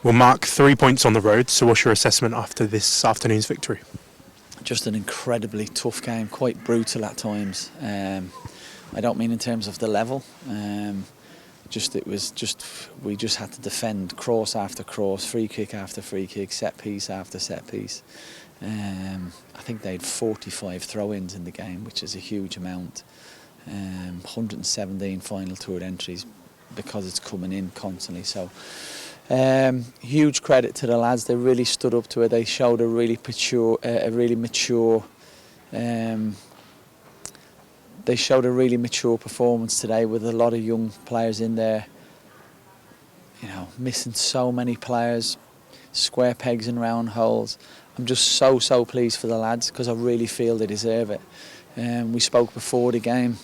Well, Mark, 3 points on the road, so what's your assessment after this afternoon's victory? Just an incredibly tough game, quite brutal at times. I don't mean in terms of the level. We just had to defend cross after cross, free kick after free kick, set piece after set piece. I think they had 45 throw-ins in the game, which is a huge amount. 117 final tour entries because it's coming in constantly. So huge credit to the lads. They really stood up to it. They showed a really mature. They showed a really mature performance today with a lot of young players in there. You know, missing so many players, square pegs and round holes. I'm just so pleased for the lads because I really feel they deserve it. We spoke before the game.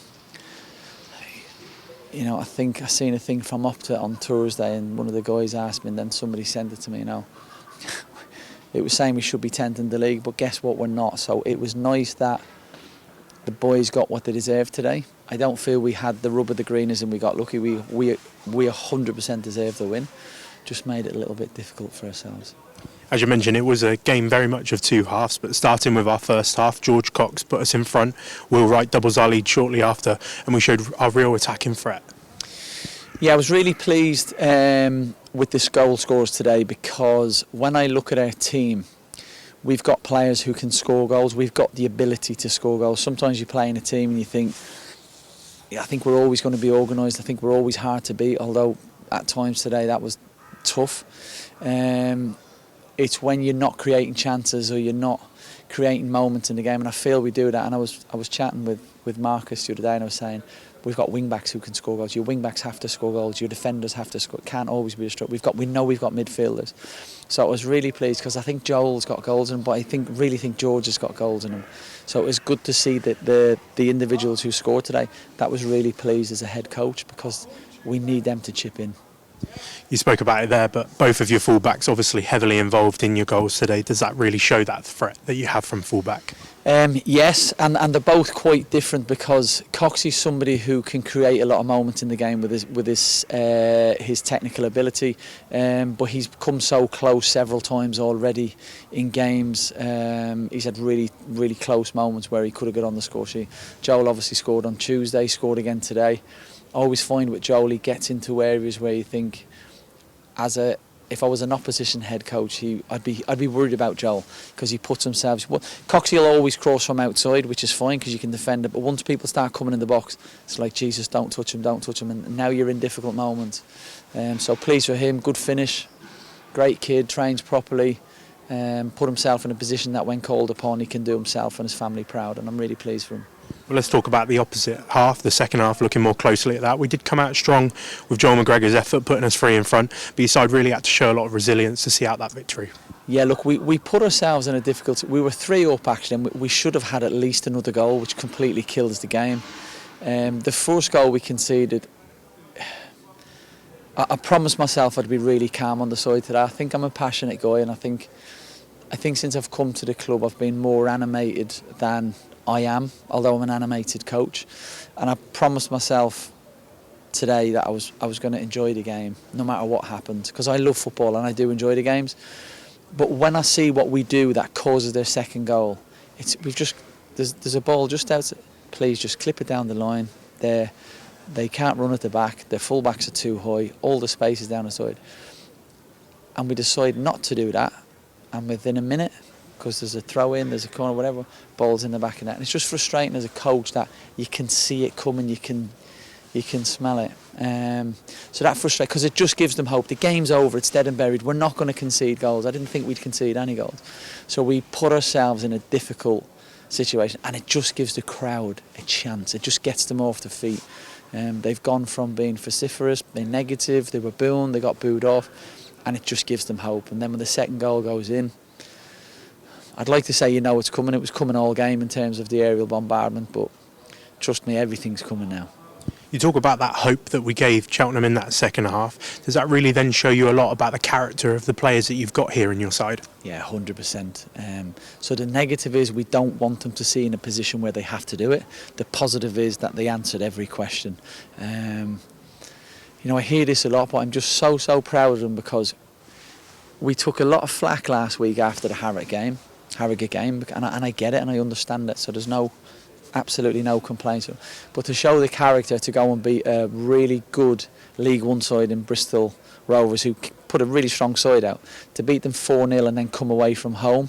You know, I think I seen a thing from Opta on Thursday, and one of the guys asked me, and then somebody sent it to me. You know, it was saying we should be 10th in the league, but guess what? We're not. So it was nice that the boys got what they deserved today. I don't feel we had the rub of the greeners and we got lucky. We 100% deserved the win. Just made it a little bit difficult for ourselves. As you mentioned, it was a game very much of two halves, but starting with our first half, George Cox put us in front. Will Wright doubles our lead shortly after, and we showed our real attacking threat. Yeah, I was really pleased with this goal scorers today, because when I look at our team, we've got players who can score goals. We've got the ability to score goals. Sometimes you play in a team and you think, yeah, I think we're always going to be organised. I think we're always hard to beat, although at times today that was tough. It's when you're not creating chances or you're not creating moments in the game, and I feel we do that. And I was chatting with Marcus the other day, and I was saying, we've got wing backs who can score goals. Your wing backs have to score goals. Your defenders have to score. It can't always be a struggle. We know we've got midfielders. So I was really pleased because I think Joel's got goals in him, but I really think George has got goals in him. So it was good to see that the individuals who scored today. That was really pleased as a head coach, because we need them to chip in. You spoke about it there, but both of your fullbacks obviously heavily involved in your goals today. Does that really show that threat that you have from fullback? Yes, and they're both quite different, because Coxey's somebody who can create a lot of moments in the game with his technical ability, but he's come so close several times already in games. He's had really close moments where he could have got on the score sheet. Joel obviously scored on Tuesday, scored again today. I always find with Joel, he gets into areas where you think, if I was an opposition head coach, I'd be worried about Joel, because he puts himself. Coxey will always cross from outside, which is fine because you can defend it. But once people start coming in the box, it's like, Jesus, don't touch him, and now you're in difficult moments. So pleased for him, good finish, great kid, trains properly, put himself in a position that when called upon, he can do himself and his family proud, and I'm really pleased for him. Well, let's talk about the opposite half, the second half, looking more closely at that. We did come out strong with Joel McGregor's effort, putting us 3 in front, but your side really had to show a lot of resilience to see out that victory. Yeah, look, we put ourselves in a difficult... We were 3 up, actually, and we should have had at least another goal, which completely kills the game. The first goal we conceded, I promised myself I'd be really calm on the side today. I think I'm a passionate guy, and I think since I've come to the club, I've been more animated than I am, although I'm an animated coach. And I promised myself today that I was going to enjoy the game no matter what happened, because I love football and I do enjoy the games. But when I see what we do that causes their second goal, there's a ball just out. Please just clip it down the line. They can't run at the back. Their full-backs are too high. All the space is down the side. And we decide not to do that. And within a minute, because there's a throw in, there's a corner, whatever, ball's in the back of that. And it's just frustrating as a coach that you can see it coming, you can smell it. So that frustrates, because it just gives them hope. The game's over, it's dead and buried. We're not going to concede goals. I didn't think we'd concede any goals. So we put ourselves in a difficult situation, and it just gives the crowd a chance. It just gets them off their feet. They've gone from being vociferous, being negative, they were booing, they got booed off, and it just gives them hope. And then when the second goal goes in, I'd like to say, it's coming. It was coming all game in terms of the aerial bombardment, but trust me, everything's coming now. You talk about that hope that we gave Cheltenham in that second half. Does that really then show you a lot about the character of the players that you've got here in your side? Yeah, 100%. So the negative is we don't want them to see in a position where they have to do it. The positive is that they answered every question. I hear this a lot, but I'm just so proud of them, because we took a lot of flack last week after the Harrogate game, and I get it and I understand it. So there's absolutely no complaints. But to show the character to go and beat a really good League One side in Bristol Rovers, who put a really strong side out, to beat them 4-0 and then come away from home,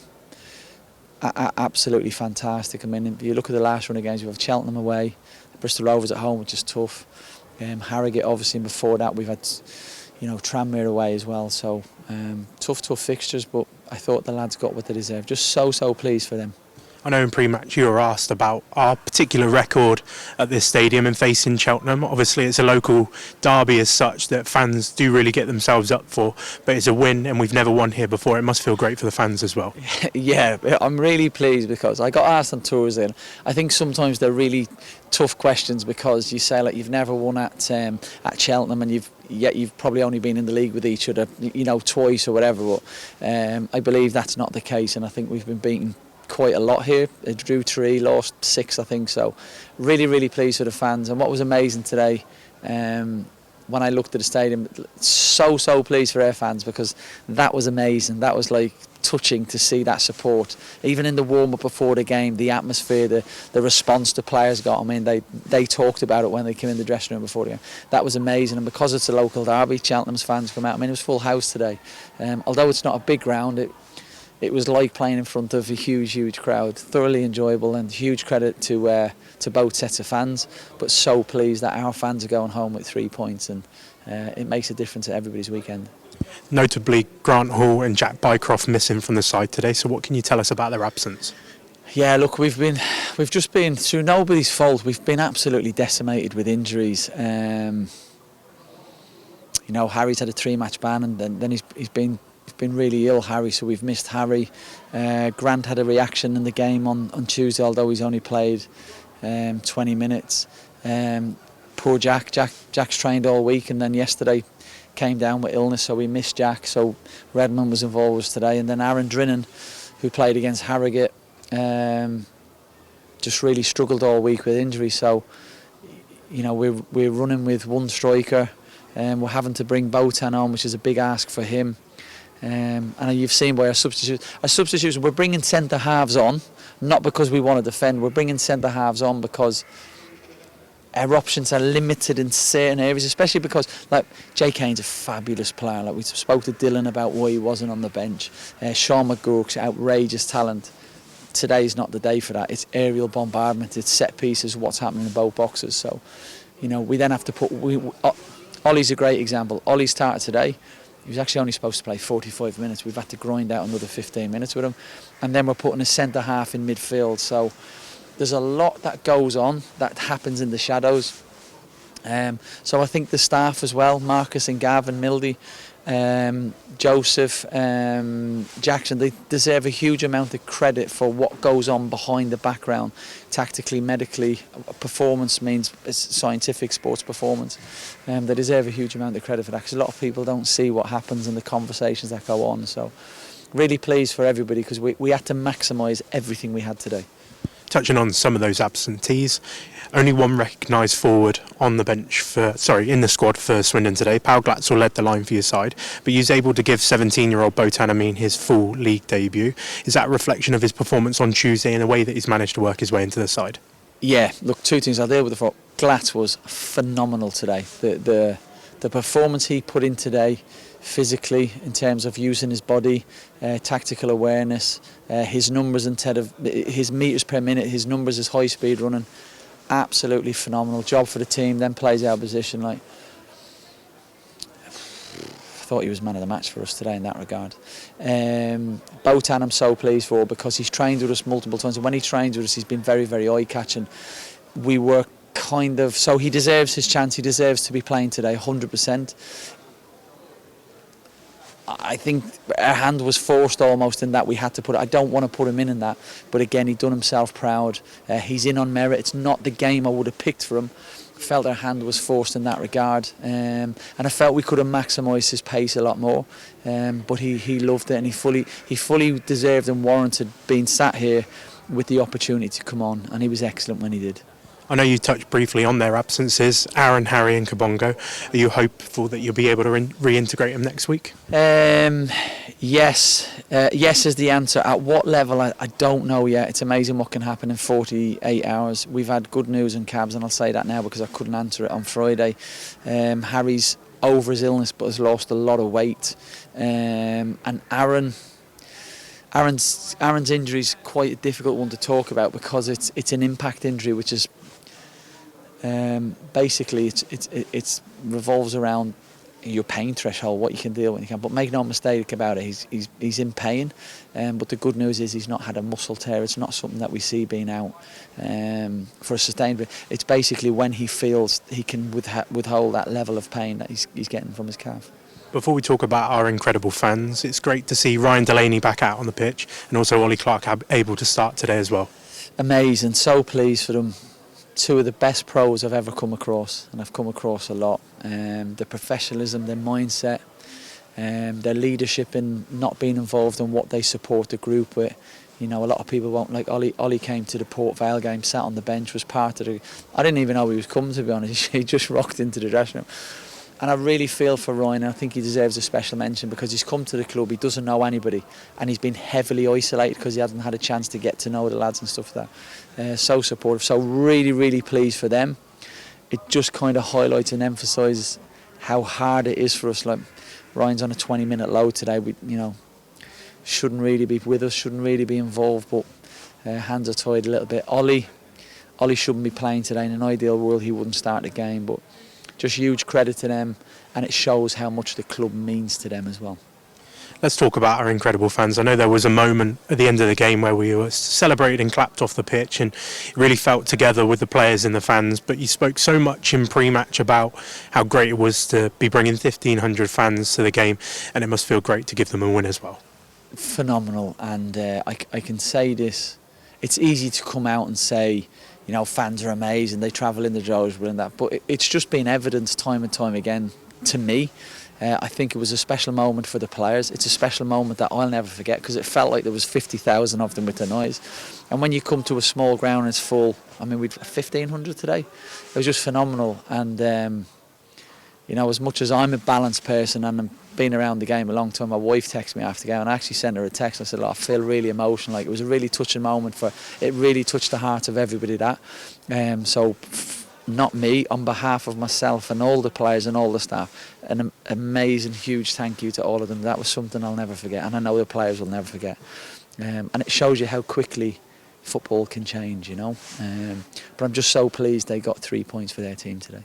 absolutely fantastic. I mean, if you look at the last run of games, we have Cheltenham away, Bristol Rovers at home, which is tough. Harrogate, obviously, and before that we've had, Tranmere away as well. So tough fixtures, but I thought the lads got what they deserved. Just so pleased for them. I know in pre-match you were asked about our particular record at this stadium and facing Cheltenham. Obviously it's a local derby as such that fans do really get themselves up for, but it's a win and we've never won here before. It must feel great for the fans as well. Yeah, I'm really pleased because I got asked on tours in. I think sometimes they're really tough questions because you say like you've never won at Cheltenham and you've probably only been in the league with each other, twice or whatever. But I believe that's not the case, and I think we've been beaten quite a lot here. They drew 3, lost 6, I think. So really pleased with the fans. And what was amazing today, when I looked at the stadium, so pleased for our fans, because that was amazing. That was like touching to see that support. Even in the warm-up before the game, the atmosphere, the response the players got. I mean, they talked about it when they came in the dressing room before the game. That was amazing. And because it's a local derby, Cheltenham's fans come out. I mean, it was full house today. Although it's not a big ground, it was like playing in front of a huge crowd. Thoroughly enjoyable, and huge credit to both sets of fans. But so pleased that our fans are going home with 3 points, and it makes a difference at everybody's weekend. Notably, Grant Hall and Jack Bycroft missing from the side today. So what can you tell us about their absence? Yeah, look, we've just been, through nobody's fault, we've been absolutely decimated with injuries. Harry's had a 3-match ban, and then he's been really ill, Harry, so we've missed Harry. Grant had a reaction in the game on Tuesday, although he's only played 20 minutes. Poor Jack's trained all week, and then yesterday came down with illness, so we missed Jack. So Redmond was involved with us today, and then Aaron Drinnan, who played against Harrogate, just really struggled all week with injury. So we're running with one striker, and we're having to bring Botan on, which is a big ask for him. And you've seen by our substitutes, we're bringing centre halves on, not because we want to defend. We're bringing centre halves on because our options are limited in certain areas, especially because Jay Kane's a fabulous player. We spoke to Dylan about why he wasn't on the bench. Sean McGurk's outrageous talent. Today's not the day for that. It's aerial bombardment, it's set pieces, what's happening in both boxes. So, we then have to put. Ollie's a great example. Ollie started today. He was actually only supposed to play 45 minutes. We've had to grind out another 15 minutes with him. And then we're putting a centre half in midfield. So there's a lot that goes on that happens in the shadows. So I think the staff as well, Marcus and Gavin, Mildy, Joseph, Jackson, they deserve a huge amount of credit for what goes on behind the background, tactically, medically. Performance means it's scientific sports performance. They deserve a huge amount of credit for that, because a lot of people don't see what happens in the conversations that go on. So really pleased for everybody, because we had to maximise everything we had today. Touching on some of those absentees, only one recognised forward on the bench in the squad for Swindon today. Pau Glatzel led the line for your side, but he was able to give 17-year-old Botan Amin his full league debut. Is that a reflection of his performance on Tuesday and the way that he's managed to work his way into the side? Yeah, look, 2 things I'll deal with. Glatz was phenomenal today. The performance he put in today, physically, in terms of using his body, tactical awareness, his numbers instead of his metres per minute, his numbers, his high speed running, absolutely phenomenal job for the team. Then plays our position. I thought he was man of the match for us today in that regard. Botan I'm so pleased for, because he's trained with us multiple times, and when he trains with us he's been very eye catching. We were so he deserves his chance. He deserves to be playing today 100%. I think our hand was forced almost in that we had to put it. I don't want to put him in that, but again, he'd done himself proud. He's in on merit. It's not the game I would have picked for him. Felt our hand was forced in that regard, and I felt we could have maximised his pace a lot more. But he loved it, and he fully deserved and warranted being sat here with the opportunity to come on, and he was excellent when he did. I know you touched briefly on their absences, Aaron, Harry and Kabongo. Are you hopeful that you'll be able to reintegrate them next week? Yes. Yes is the answer. At what level, I don't know yet. It's amazing what can happen in 48 hours. We've had good news in cabs, and I'll say that now because I couldn't answer it on Friday. Harry's over his illness but has lost a lot of weight. And Aaron's injury is quite a difficult one to talk about because it's an impact injury, which is basically it revolves around your pain threshold, what you can deal with. But make no mistake about it, he's in pain. But the good news is he's not had a muscle tear. It's not something that we see being out for a sustained. It's basically when he feels he can withhold that level of pain that he's getting from his calf. Before we talk about our incredible fans, it's great to see Ryan Delaney back out on the pitch and also Ollie Clark able to start today as well. Amazing, so pleased for them. Two of the best pros I've ever come across, and I've come across a lot. Their professionalism, their mindset, their leadership in not being involved in what they support the group with. You know, a lot of people won't like Ollie. Ollie came to the Port Vale game, sat on the bench, was part of the. I didn't even know he was coming, to be honest. He just rocked into the dressing room. And I really feel for Ryan. I think he deserves a special mention because he's come to the club, he doesn't know anybody, and he's been heavily isolated because he hasn't had a chance to get to know the lads and stuff like that. So supportive, so really, really pleased for them. It just kind of highlights and emphasises how hard it is for us. Like, Ryan's on a 20-minute load today. We, shouldn't really be with us, shouldn't really be involved, but hands are tied a little bit. Ollie shouldn't be playing today. In an ideal world, he wouldn't start the game, but just huge credit to them, and it shows how much the club means to them as well. Let's talk about our incredible fans. I know there was a moment at the end of the game where we were celebrated and clapped off the pitch and really felt together with the players and the fans, but you spoke so much in pre-match about how great it was to be bringing 1,500 fans to the game, and it must feel great to give them a win as well. Phenomenal, and I can say this, it's easy to come out and say, fans are amazing, they travel in the droves and that, but it's just been evidenced time and time again to me. I think it was a special moment for the players. It's a special moment that I'll never forget because it felt like there was 50,000 of them with the noise. And when you come to a small ground and it's full, we'd 1,500 today. It was just phenomenal. And as much as I'm a balanced person and I've been around the game a long time, my wife texted me after the game, and I actually sent her a text. I said, I feel really emotional. Like, it was a really touching moment. It really touched the heart of everybody. Not me, on behalf of myself and all the players and all the staff, an amazing, huge thank you to all of them. That was something I'll never forget, and I know the players will never forget. And it shows you how quickly football can change, But I'm just so pleased they got 3 points for their team today.